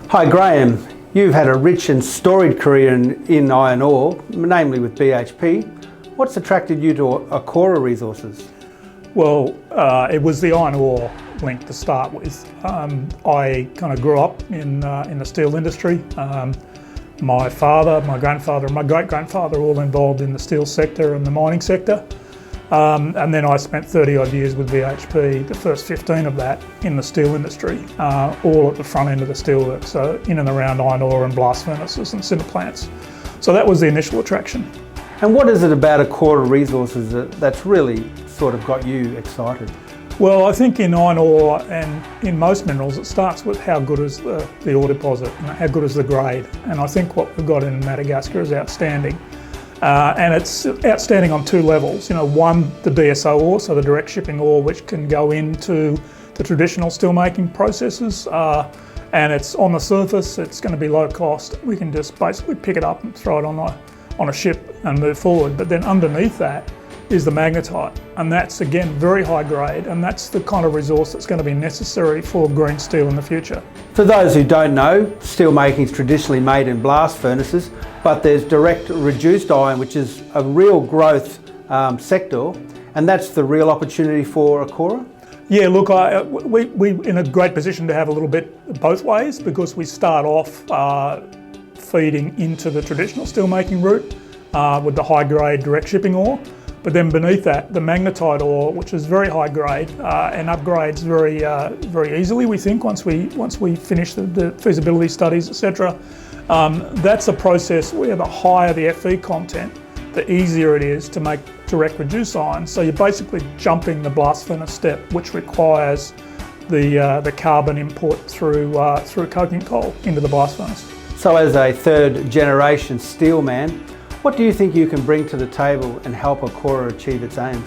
Hi Graeme, you've had a rich and storied career in iron ore, namely with BHP. What's attracted you to AKORA Resources? Well, it was the iron ore link to start with. I kind of grew up in the steel industry. My father, my grandfather and my great-grandfather all involved in the steel sector and the mining sector. And then I spent 30 odd years with BHP, the first 15 of that in the steel industry, all at the front end of the steelworks, so in and around iron ore and blast furnaces and sinter plants. So that was the initial attraction. And what is it about AKORA Resources that's really sort of got you excited? Well, I think in iron ore and in most minerals, it starts with how good is the ore deposit, and how good is the grade. And I think what we've got in Madagascar is outstanding. And it's outstanding on two levels. One, the DSO ore, so the direct shipping ore, which can go into the traditional steelmaking processes. And it's on the surface, it's going to be low cost. We can just basically pick it up and throw it on a ship and move forward. But then underneath that is the magnetite. And that's, again, very high grade. And that's the kind of resource that's going to be necessary for green steel in the future. For those who don't know, steel making is traditionally made in blast furnaces, but there's direct reduced iron, which is a real growth sector, and that's the real opportunity for AKORA? Yeah, look, we're in a great position to have a little bit both ways, because we start off feeding into the traditional steelmaking route with the high grade direct shipping ore. But then beneath that, the magnetite ore, which is very high grade and upgrades very easily, we think, once we finish the feasibility studies, etc. That's a process where the higher the Fe content, the easier it is to make direct reduce iron. So you're basically jumping the blast furnace step, which requires the carbon input through coking coal into the blast furnace. So as a third generation steelman, what do you think you can bring to the table and help AKORA achieve its aims?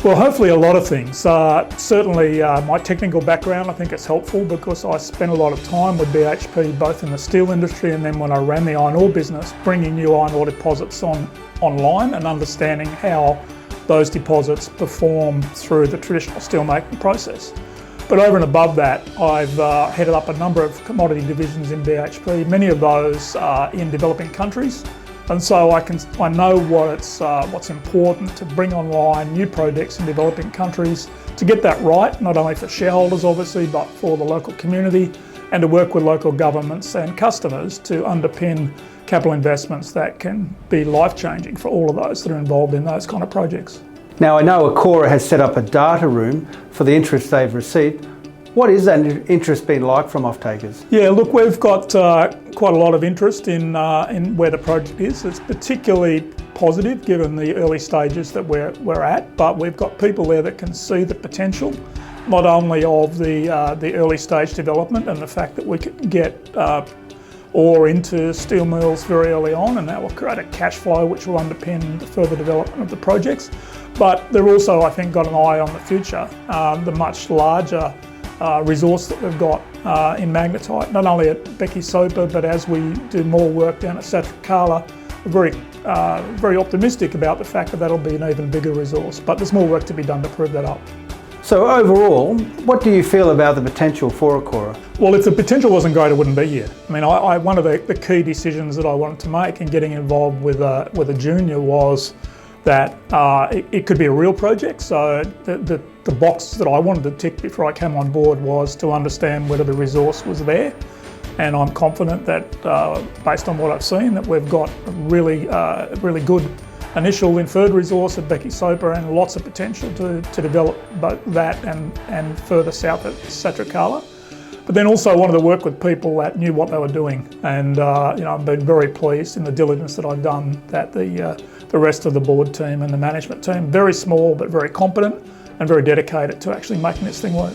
Well, hopefully a lot of things. Certainly my technical background, I think it's helpful, because I spent a lot of time with BHP, both in the steel industry and then when I ran the iron ore business, bringing new iron ore deposits online and understanding how those deposits perform through the traditional steelmaking process. But over and above that, I've headed up a number of commodity divisions in BHP, many of those in developing countries. And so I know what's important to bring online new projects in developing countries, to get that right, not only for shareholders obviously, but for the local community, and to work with local governments and customers to underpin capital investments that can be life-changing for all of those that are involved in those kind of projects. Now I know AKORA has set up a data room for the interest they've received. What is that interest been like from off-takers? Yeah, look, we've got quite a lot of interest in where the project is. It's particularly positive given the early stages that we're at, but we've got people there that can see the potential, not only of the early stage development and the fact that we can get ore into steel mills very early on, and that will create a cash flow which will underpin the further development of the projects. But they're also, I think, got an eye on the future, the much larger resource that we've got in magnetite, not only at Bekisopa, but as we do more work down at Satrokala, we're very optimistic about the fact that that'll be an even bigger resource. But there's more work to be done to prove that up. So overall, what do you feel about the potential for AKORA? Well, if the potential wasn't great, it wouldn't be here. I mean, one of the key decisions that I wanted to make in getting involved with a junior was that it could be a real project. So the box that I wanted to tick before I came on board was to understand whether the resource was there. And I'm confident that, based on what I've seen, that we've got a really good initial inferred resource at Bekisopa and lots of potential to develop both that and further south at Satrokala. But then also wanted to work with people that knew what they were doing. And I've been very pleased in the diligence that I've done that the rest of the board team and the management team, very small but very competent and very dedicated to actually making this thing work.